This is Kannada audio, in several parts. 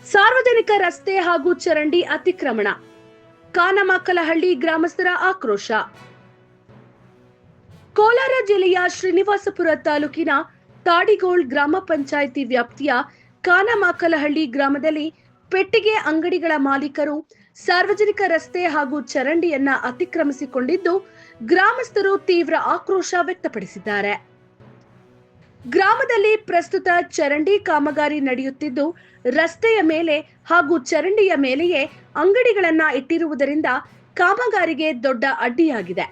ಸಾರ್ವಜನಿಕ ರಸ್ತೆ ಹಾಗೂ ಚರಂಡಿ ಅತಿಕ್ರಮಣ, ಕಾನಮಾಕಲಹಳ್ಳಿ ಗ್ರಾಮಸ್ಥರ ಆಕ್ರೋಶ. ಕೋಲಾರ ಜಿಲ್ಲೆಯ ಶ್ರೀನಿವಾಸಪುರ ತಾಲೂಕಿನ ತಾಡಿಗೋಳ್ ಗ್ರಾಮ ಪಂಚಾಯಿತಿ ವ್ಯಾಪ್ತಿಯ ಕಾನಮಾಕಲಹಳ್ಳಿ ಗ್ರಾಮದಲ್ಲಿ ಪೆಟ್ಟಿಗೆ ಅಂಗಡಿಗಳ ಮಾಲೀಕರು ಸಾರ್ವಜನಿಕ ರಸ್ತೆ ಹಾಗೂ ಚರಂಡಿಯನ್ನ ಅತಿಕ್ರಮಿಸಿಕೊಂಡಿದ್ದು, ಗ್ರಾಮಸ್ಥರು ತೀವ್ರ ಆಕ್ರೋಶ ವ್ಯಕ್ತಪಡಿಸಿದ್ದಾರೆ. ಗ್ರಾಮದಲ್ಲಿ ಪ್ರಸ್ತುತ ಚರಂಡಿ ಕಾಮಗಾರಿ ನಡೆಯುತ್ತಿದ್ದು, ರಸ್ತೆಯ ಮೇಲೆ ಹಾಗೂ ಚರಂಡಿಯ ಮೇಲೆಯೇ ಅಂಗಡಿಗಳನ್ನ ಇಟ್ಟಿರುವುದರಿಂದ ಕಾಮಗಾರಿಗೆ ದೊಡ್ಡ ಅಡ್ಡಿಯಾಗಿದೆ.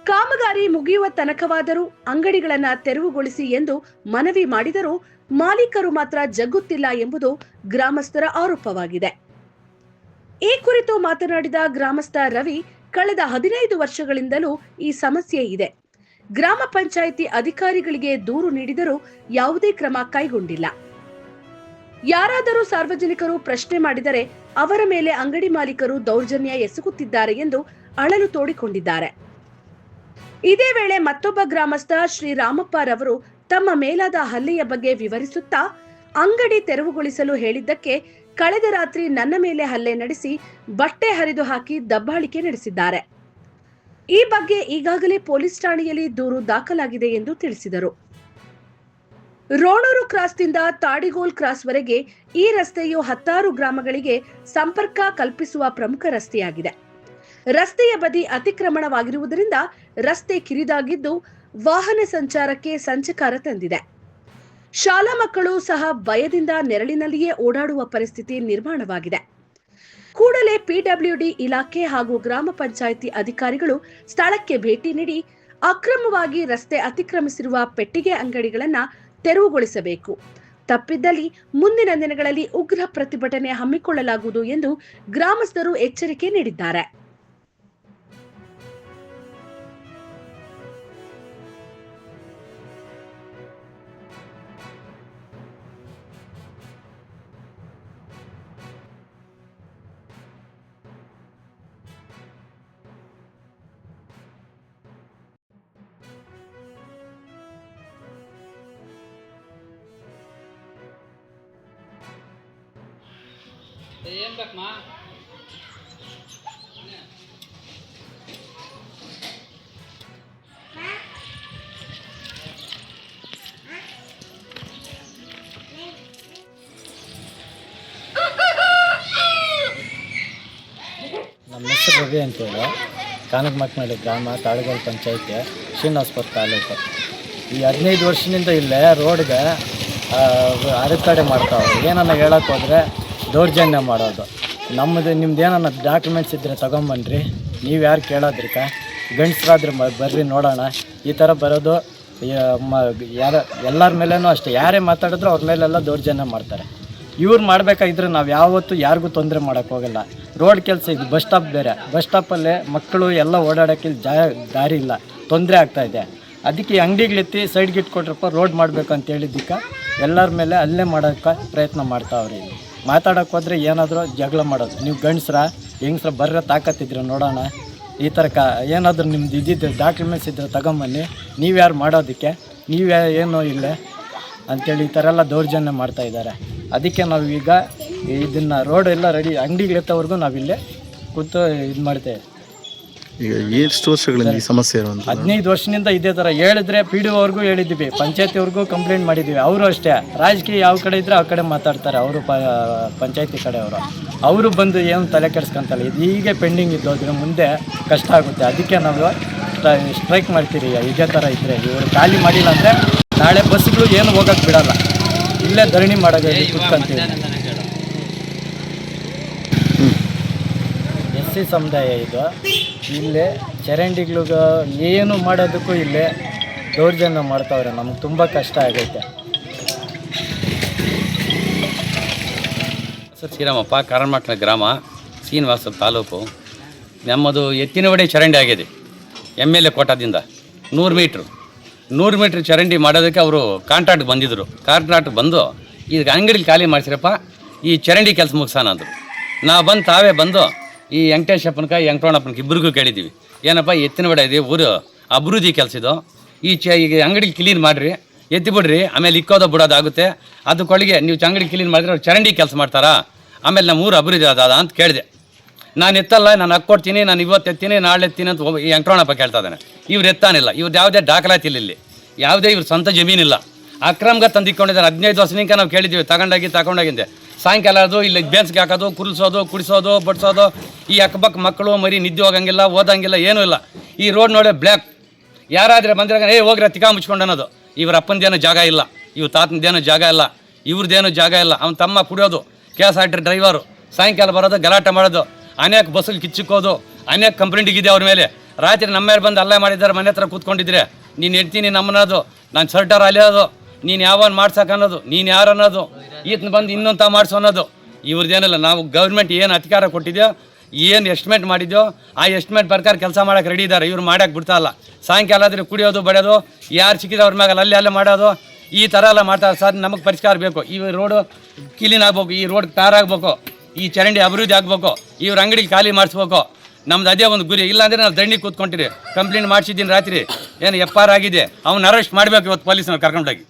ಕಾಮಗಾರಿ ಮುಗಿಯುವ ತನಕವಾದರೂ ಅಂಗಡಿಗಳನ್ನ ತೆರವುಗೊಳಿಸಿ ಎಂದು ಮನವಿ ಮಾಡಿದರೂ ಮಾಲೀಕರು ಮಾತ್ರ ಜಗ್ಗುತ್ತಿಲ್ಲ ಎಂಬುದು ಗ್ರಾಮಸ್ಥರ ಆರೋಪವಾಗಿದೆ. ಈ ಕುರಿತು ಮಾತನಾಡಿದ ಗ್ರಾಮಸ್ಥ ರವಿ, ಕಳೆದ 15 ವರ್ಷಗಳಿಂದಲೂ ಈ ಸಮಸ್ಯೆ ಇದೆ. ಗ್ರಾಮ ಪಂಚಾಯಿತಿ ಅಧಿಕಾರಿಗಳಿಗೆ ದೂರು ನೀಡಿದರೂ ಯಾವುದೇ ಕ್ರಮ ಕೈಗೊಂಡಿಲ್ಲ. ಯಾರಾದರೂ ಸಾರ್ವಜನಿಕರು ಪ್ರಶ್ನೆ ಮಾಡಿದರೆ ಅವರ ಮೇಲೆ ಅಂಗಡಿ ಮಾಲೀಕರು ದೌರ್ಜನ್ಯ ಎಸಗುತ್ತಿದ್ದಾರೆ ಎಂದು ಅಳಲು ತೋಡಿಕೊಂಡಿದ್ದಾರೆ. ಇದೇ ವೇಳೆ ಮತ್ತೊಬ್ಬ ಗ್ರಾಮಸ್ಥ ಶ್ರೀರಾಮಪ್ಪ ರವರು ತಮ್ಮ ಮೇಲಾದ ಹಲ್ಲೆಯ ಬಗ್ಗೆ ವಿವರಿಸುತ್ತಾ, ಅಂಗಡಿ ತೆರವುಗೊಳಿಸಲು ಹೇಳಿದ್ದಕ್ಕೆ ಕಳೆದ ರಾತ್ರಿ ನನ್ನ ಮೇಲೆ ಹಲ್ಲೆ ನಡೆಸಿ ಬಟ್ಟೆ ಹರಿದು ಹಾಕಿ ದಬ್ಬಾಳಿಕೆ ನಡೆಸಿದ್ದಾರೆ. ಈ ಬಗ್ಗೆ ಈಗಾಗಲೇ ಪೊಲೀಸ್ ಠಾಣೆಯಲ್ಲಿ ದೂರು ದಾಖಲಾಗಿದೆ ಎಂದು ತಿಳಿಸಿದರು. ರೋಣೂರು ಕ್ರಾಸ್ನಿಂದ ತಾಡಿಗೋಲ್ ಕ್ರಾಸ್ವರೆಗೆ ಈ ರಸ್ತೆಯು 10 ಗ್ರಾಮಗಳಿಗೆ ಸಂಪರ್ಕ ಕಲ್ಪಿಸುವ ಪ್ರಮುಖ ರಸ್ತೆಯಾಗಿದೆ. ರಸ್ತೆಯ ಬದಿ ಅತಿಕ್ರಮಣವಾಗಿರುವುದರಿಂದ ರಸ್ತೆ ಕಿರಿದಾಗಿದ್ದು ವಾಹನ ಸಂಚಾರಕ್ಕೆ ಸಂಚಕಾರ ತಂದಿದೆ. ಶಾಲಾ ಮಕ್ಕಳು ಸಹ ಭಯದಿಂದ ನೆರಳಿನಲ್ಲಿಯೇ ಓಡಾಡುವ ಪರಿಸ್ಥಿತಿ ನಿರ್ಮಾಣವಾಗಿದೆ. ಕೂಡಲೇ ಪಿಡಬ್ಲ್ಯೂಡಿ ಇಲಾಖೆ ಹಾಗೂ ಗ್ರಾಮ ಪಂಚಾಯಿತಿ ಅಧಿಕಾರಿಗಳು ಸ್ಥಳಕ್ಕೆ ಭೇಟಿ ನೀಡಿ ಅಕ್ರಮವಾಗಿ ರಸ್ತೆ ಅತಿಕ್ರಮಿಸಿರುವ ಪೆಟ್ಟಿಗೆ ಅಂಗಡಿಗಳನ್ನು ತೆರವುಗೊಳಿಸಬೇಕು. ತಪ್ಪಿದ್ದಲ್ಲಿ ಮುಂದಿನ ದಿನಗಳಲ್ಲಿ ಉಗ್ರ ಪ್ರತಿಭಟನೆ ಹಮ್ಮಿಕೊಳ್ಳಲಾಗುವುದು ಎಂದು ಗ್ರಾಮಸ್ಥರು ಎಚ್ಚರಿಕೆ ನೀಡಿದ್ದಾರೆ. ಏನ್ ಬೇಕಮ್ಮ? ನಮ್ಮ ಹೆಸರು ರವಿ ಅಂತೇಳಿ, ಕಾನಕಮಕ್ಕನಹಳ್ಳಿ ಗ್ರಾಮ, ತಾಡಿಗೋಳ್ ಪಂಚಾಯಿತಿ, ಶ್ರೀನಿವಾಸಪುರ ತಾಲೂಕು. ಈ 15 ವರ್ಷದಿಂದ ಇಲ್ಲೇ ರೋಡ್ಗೆ ಅಡೆತಡೆ ಮಾಡ್ತಾವೆ. ಏನನ್ನ ಹೇಳಕ್ಕೆ ಹೋದರೆ ದೌರ್ಜನ್ಯ ಮಾಡೋದು. ನಿಮ್ದು ಏನನ್ನ ಡಾಕ್ಯುಮೆಂಟ್ಸ್ ಇದ್ದರೆ ತಗೊಂಬನ್ರಿ, ನೀವು ಯಾರು ಕೇಳೋದ್ರಿಕ, ಗಂಡಸ್ರಾದ್ರೆ ಬರ್ರಿ ನೋಡೋಣ, ಈ ಥರ ಬರೋದು. ಎಲ್ಲರ ಮೇಲೇನೂ ಅಷ್ಟೇ, ಯಾರೇ ಮಾತಾಡಿದ್ರು ಅವ್ರ ಮೇಲೆಲ್ಲ ದೌರ್ಜನ್ಯ ಮಾಡ್ತಾರೆ. ಇವ್ರು ಮಾಡಬೇಕಾಗಿದ್ರೆ ನಾವು ಯಾವತ್ತೂ ಯಾರಿಗೂ ತೊಂದರೆ ಮಾಡೋಕ್ಕೆ ಹೋಗಲ್ಲ. ರೋಡ್ ಕೆಲಸ ಇದು, ಬಸ್ ಸ್ಟಾಪ್ ಬೇರೆ, ಬಸ್ ಸ್ಟಾಪಲ್ಲೇ ಮಕ್ಕಳು ಎಲ್ಲ ಓಡಾಡೋಕ್ಕೆ ದಾರಿ ಇಲ್ಲ, ತೊಂದರೆ ಆಗ್ತಾಯಿದೆ. ಅದಕ್ಕೆ ಅಂಗಡಿಗಳೆತ್ತಿ ಸೈಡ್ಗೆ ಇಟ್ಕೊಟ್ರಪ್ಪ, ರೋಡ್ ಮಾಡಬೇಕು ಅಂತ ಹೇಳಿದ್ದಕ್ಕೆ ಎಲ್ಲರ ಮೇಲೆ ಅಲ್ಲೇ ಮಾಡೋಕ್ಕೆ ಪ್ರಯತ್ನ ಮಾಡ್ತಾವ್ರಿ. ಇಲ್ಲಿ ಮಾತಾಡೋಕೆ ಹೋದರೆ ಏನಾದರೂ ಜಗಳ ಮಾಡೋದು. ನೀವು ಹೆಂಗಸ್ರ ಬರ್ರೆ ತಾಕತ್ತಿದ್ರೆ ನೋಡೋಣ, ಈ ಥರ ಏನಾದರೂ ನಿಮ್ದು ಇದ್ದಿದ್ದು ಡಾಕ್ಯುಮೆಂಟ್ಸ್ ಇದ್ದರೆ ತಗೊಂಬನ್ನಿ, ನೀವು ಯಾರು ಮಾಡೋದಕ್ಕೆ, ಏನೋ ಇಲ್ಲೇ ಅಂಥೇಳಿ ಈ ಥರ ಎಲ್ಲ ದೌರ್ಜನ್ಯ ಮಾಡ್ತಾಯಿದ್ದಾರೆ. ಅದಕ್ಕೆ ನಾವು ಈಗ ಇದನ್ನು ರೋಡ್ ಎಲ್ಲ ರೆಡಿ ಅಂಗಡಿಗಳೆತ್ತವರೆಗೂ ನಾವಿಲ್ಲೇ ಕೂತು ಇದು ಮಾಡ್ತೇವೆ. ಈಗ ಎಷ್ಟು ವರ್ಷಗಳಿಂದ ಈ ಸಮಸ್ಯೆ ಇರುವಂಥ? 15 ವರ್ಷದಿಂದ ಇದೇ ಥರ ಹೇಳಿದ್ರೆ PDOವ್ರಿಗೂ ಹೇಳಿದ್ದೀವಿ, ಪಂಚಾಯತಿಯವ್ರಿಗೂ ಕಂಪ್ಲೇಂಟ್ ಮಾಡಿದ್ದೀವಿ. ಅವರು ಅಷ್ಟೇ, ರಾಜಕೀಯ ಯಾವ ಕಡೆ ಇದ್ದರೆ ಆ ಕಡೆ ಮಾತಾಡ್ತಾರೆ. ಅವರು ಪಂಚಾಯತಿ ಕಡೆಯವರು, ಅವರು ಬಂದು ಏನು ತಲೆ ಕೆಡಿಸ್ಕೊಂತಲ್ಲ. ಇದು ಹೀಗೆ ಪೆಂಡಿಂಗ್ ಇದ್ದೋದ್ರೆ ಮುಂದೆ ಕಷ್ಟ ಆಗುತ್ತೆ. ಅದಕ್ಕೆ ನಾವು ಸ್ಟ್ರೈಕ್ ಮಾಡ್ತೀರಿ. ಇದೇ ಥರ ಇದ್ದರೆ ಇವರು ಖಾಲಿ ಮಾಡಿಲ್ಲ ಅಂದರೆ ನಾಳೆ ಬಸ್ಗಳು ಏನು ಹೋಗೋಕ್ಕೆ ಬಿಡಲ್ಲ, ಇಲ್ಲೇ ಧರಣಿ ಮಾಡೋದು ಕುತ್ಕೊಂತೀವಿ. SC ಸಮುದಾಯ ಇದು. ಇಲ್ಲೇ ಚರಂಡಿಗಳಿಗೂ ಏನು ಮಾಡೋದಕ್ಕೂ ಇಲ್ಲೇ ದೌರ್ಜನ್ಯ ಮಾಡ್ತಾವ್ರೆ. ನಮ್ಗೆ ತುಂಬ ಕಷ್ಟ ಆಗೈತೆ. ಸರ್ ಶ್ರೀರಾಮಪ್ಪ, ಕಾನಕಮಕ್ಕನಹಳ್ಳಿ ಗ್ರಾಮ, ಶ್ರೀನಿವಾಸಪುರ ತಾಲೂಕು. ನಮ್ಮದು ಎತ್ತಿನವಡೆ ಚರಂಡಿ ಆಗಿದೆ. MLA ಕೋಟಾದಿಂದ 100 ಮೀಟ್ರ್ ಚರಂಡಿ ಮಾಡೋದಕ್ಕೆ ಅವರು ಕಾಂಟ್ರಾಕ್ಟ್ ಬಂದಿದ್ದರು. ಕಾಂಟ್ರಾಕ್ಟ್ ಬಂದು ಈಗ ಅಂಗಡಿಲಿ ಖಾಲಿ ಮಾಡಿಸಿರಪ್ಪ, ಈ ಚರಂಡಿ ಕೆಲಸ ಮುಗಿಸೋಣ ಅಂದರು. ನಾವು ಬಂದು ತಾವೇ ಬಂದು ಈ ವೆಂಕಟೇಶಪ್ಪನಕ ವೆಂಕಟರಮಣಪ್ಪನಕ ಇಬ್ಬರಿಗೂ ಕೇಳಿದ್ದೀವಿ, ಏನಪ್ಪ ಎತ್ತಿನವಡೆ ಇದೆ ಊರು ಅಭಿವೃದ್ಧಿ ಕೆಲಸ ಇದು, ಈಗ ಅಂಗಡಿ ಕ್ಲೀನ್ ಮಾಡಿರಿ, ಎತ್ತಿ ಬಿಡ್ರಿ, ಆಮೇಲೆ ಇಕ್ಕೋದು ಬಿಡೋದಾಗುತ್ತೆ. ಅದಕ್ಕೊಳಗೆ ನೀವು ಅಂಗಡಿ ಕ್ಲೀನ್ ಮಾಡಿದ್ರೆ ಅವ್ರು ಚರಂಡಿ ಕೆಲಸ ಮಾಡ್ತಾರಾ? ಆಮೇಲೆ ನಮ್ಮ ಊರು ಅಭಿವೃದ್ಧಿ ಅದ ಅಂತ ಕೇಳಿದೆ. ನಾನು ಎತ್ತಲ್ಲ, ನಾನು ಹಾಕ್ಕೊಡ್ತೀನಿ, ನಾನು ಇವತ್ತು ಎತ್ತೀನಿ, ನಾಳೆ ಎತ್ತೀನಿ ಅಂತ ಈ ವೆಂಕಟರಮಣಪ್ಪ ಕೇಳ್ತಾ ಇದ್ದಾನೆ. ಇವ್ರು ಎತ್ತಾನಿಲ್ಲ, ಇವ್ರದ್ದು ಯಾವುದೇ ದಾಖಲಾತಿ ಇಲ್ಲ, ಇಲ್ಲಿ ಯಾವುದೇ ಇವ್ರ ಸ್ವಂತ ಜಮೀನಿಲ್ಲ, ಅಕ್ರಮ್ಗೆ ತಂದಿಕ್ಕೊಂಡಿದ್ದಾರೆ. 15 ವರ್ಷನಿಂದ ನಾವು ಕೇಳಿದ್ದೀವಿ, ತಗೊಂಡೋಗಿದ್ದೆ. ಸಾಯಂಕಾಲ ಅದು ಇಲ್ಲಿ ಬೇನ್ಸ್ಗೆ ಹಾಕೋದು, ಕುರ್ಸೋದು, ಕುಡಿಸೋದು, ಬಡಿಸೋದು. ಈ ಅಕ್ಕಪಕ್ಕ ಮಕ್ಕಳು ಮರಿ ನಿದ್ದೆ ಹೋಗಂಗಿಲ್ಲ, ಓದಂಗಿಲ್ಲ, ಏನೂ ಇಲ್ಲ. ಈ ರೋಡ್ ನೋಡಿ ಬ್ಲ್ಯಾಕ್. ಯಾರಾದರೆ ಬಂದಾಗ ಹೋಗ್ರೆ ತಿಕಾ ಮುಚ್ಕೊಂಡು ಅನ್ನೋದು. ಇವ್ರ ಅಪ್ಪನದೇನೋ ಜಾಗ ಇಲ್ಲ, ಇವ್ರ ತಾತನದೇನೋ ಜಾಗ ಇಲ್ಲ, ಇವ್ರದ್ದೇನೋ ಜಾಗ ಇಲ್ಲ. ಅವ್ನ ತಮ್ಮ ಕುಡಿಯೋದು, KSRT ಡ್ರೈವರು, ಸಾಯಂಕಾಲ ಬರೋದು, ಗಲಾಟೆ ಮಾಡೋದು, ಅನೇಕ ಬಸ್ಸಲ್ಲಿ ಕಿಚ್ಚಿಕ್ಕೋದು, ಅನೇಕ ಕಂಪ್ಲೇಂಟಿಗಿದೆ ಅವ್ರ ಮೇಲೆ. ರಾತ್ರಿ ನಮ್ಮ ಮೇಲೆ ಬಂದು ಅಲ್ಲೇ ಮಾಡಿದ್ದಾರೆ, ಮನೆ ಹತ್ರ ಕೂತ್ಕೊಂಡಿದ್ರೆ ನೀನು ಇಡ್ತೀನಿ ನಮ್ಮನ್ನೋದು, ನಾನು ಶರ್ಟರ್ ಅಲಿಯೋದು, ನೀನು ಯಾವನ್ ಮಾಡ್ಸಕ್ಕೆ ಅನ್ನೋದು, ನೀನು ಯಾರು ಅನ್ನೋದು, ಈತನ ಬಂದು ಇನ್ನೊಂದು ಮಾಡಿಸೋ ಅನ್ನೋದು. ಇವ್ರದ್ದೇನಿಲ್ಲ. ನಾವು ಗೌರ್ಮೆಂಟ್ ಏನು ಅಧಿಕಾರ ಕೊಟ್ಟಿದೆಯೋ, ಏನು ಎಸ್ಟಿಮೇಟ್ ಮಾಡಿದ್ಯೋ ಆ ಎಸ್ಟಿಮೇಟ್ ಪ್ರಕಾರ ಕೆಲಸ ಮಾಡೋಕೆ ರೆಡಿ ಇದ್ದಾರೆ. ಇವ್ರು ಮಾಡೋಕ್ಕೆ ಬಿಡ್ತಾ ಇಲ್ಲ. ಸಾಯಂಕಾಲ ಆದರೆ ಕುಡಿಯೋದು, ಬಡಿಯೋದು, ಯಾರು ಸಿಕ್ಕಿದ್ರೆ ಅವ್ರ ಮ್ಯಾಗಲ್ಲ ಅಲ್ಲೇ ಮಾಡೋದು, ಈ ಥರ ಎಲ್ಲ ಮಾಡ್ತಾರೆ. ಸರ್, ನಮಗೆ ಪರಿಷ್ಕಾರ ಬೇಕು. ಈ ರೋಡು ಕ್ಲೀನ್ ಆಗ್ಬೇಕು, ಈ ರೋಡ್ ಟಾರ್ ಆಗಬೇಕು, ಈ ಚರಂಡಿ ಅಭಿವೃದ್ಧಿ ಆಗಬೇಕು, ಇವ್ರ ಅಂಗಡಿ ಖಾಲಿ ಮಾಡಿಸ್ಬೇಕು. ನಮ್ದು ಅದೇ ಒಂದು ಗುರಿ. ಇಲ್ಲಾಂದರೆ ನಾವು ದಂಡಿಗೆ ಕೂತ್ಕೊಂಡಿರಿ. ಕಂಪ್ಲೇಂಟ್ ಮಾಡಿಸಿದ್ದೀನಿ ರಾತ್ರಿ, ಏನು FR ಆಗಿದೆ, ಅವ್ನ ಅರೆಸ್ಟ್ ಮಾಡಬೇಕು ಇವತ್ತು ಪೊಲೀಸ್ನವ್ರು ಕರ್ಕೊಂಡೋಗಿ.